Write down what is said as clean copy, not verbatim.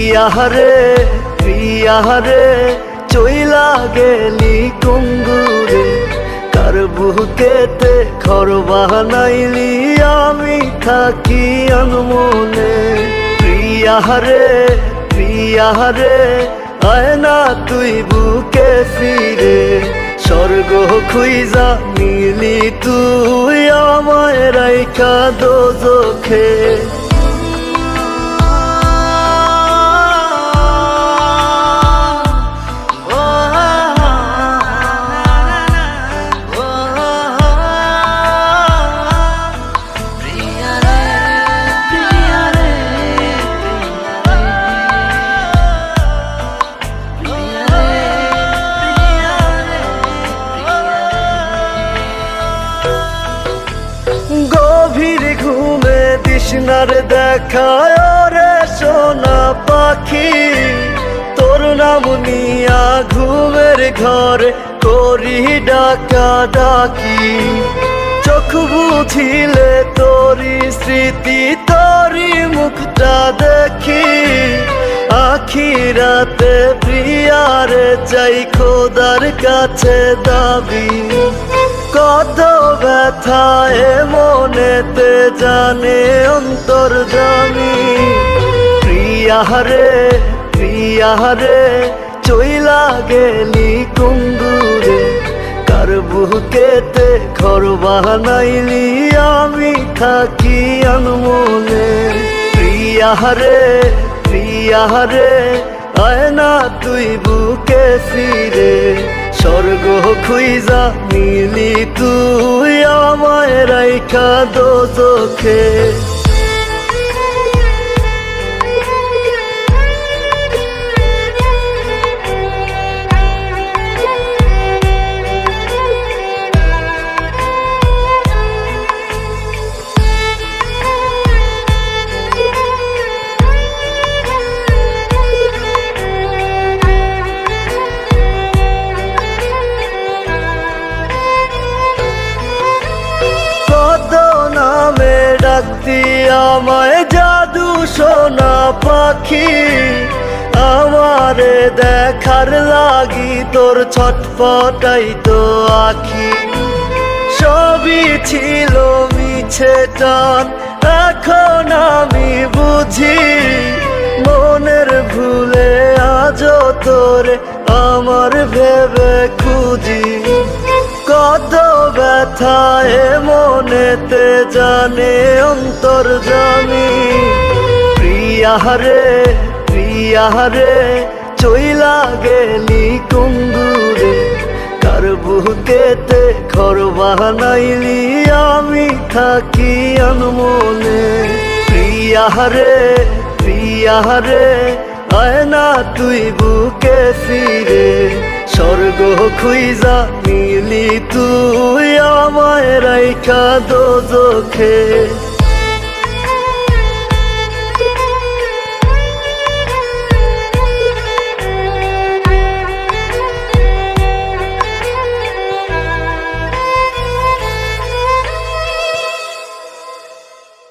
প্রিয়ারে প্রিয়ারে চইলা গেলি কুঙ্গুরে কার বুকেতে ঘর বানাইলি আমি থাকি আনমনে প্রিয়ারে প্রিয়ারে আয় না তুই বুকে ফিরে স্বর্গ খুইজা নিলি তুই আমায় রাইখা দোজখে গভীর ঘুমে তৃষ্ণার দেখায় রে সোনা পাখি তোর নাম নিয়া ঘুমের ঘরে করি ডাকা ডাকি চোখ বুঝিলে তোরি স্মৃতি তোরি মুখটা দেখি আখি রাতে প্রিয়ারে চাই খোদার কাছে দাবি কত ব্যথায় মনেতে জানে অন্তর্যামী প্রিয়ারে প্রিয়ারে চইলা গেলি কুঙ্গুরে কার বুকেতে ঘর বানাইলি আমি থাকি আনমনে প্রিয়ারে প্রিয়ারে আয় না তুই বুকে ফিরে স্বর্গ খুইজা নিলি তুই আমায় রাইখা দোজখে ডাকতি আমায় জাদু সোনা পাখি আমারে দেখার লাগি তোর ছটফটাই তো আখি সবই ছিল মিছে টান এখন আমি বুঝি মনের ভুলে আজও তোরে আমার ভেবে খুঁজি কত ব্যথায় মনেতে জানে অন্তর্যামী প্রিয়ারে প্রিয়ারে চইলা গেলি কুঙ্গুরে কার বুকেতে ঘর বানাইলি আমি থাকি আনমনে প্রিয়ারে প্রিয়ারে আয় না তুই বুকে ফিরে স্বর্গ খুইজা নিলি তুই আমায় রাইখা দোজখে।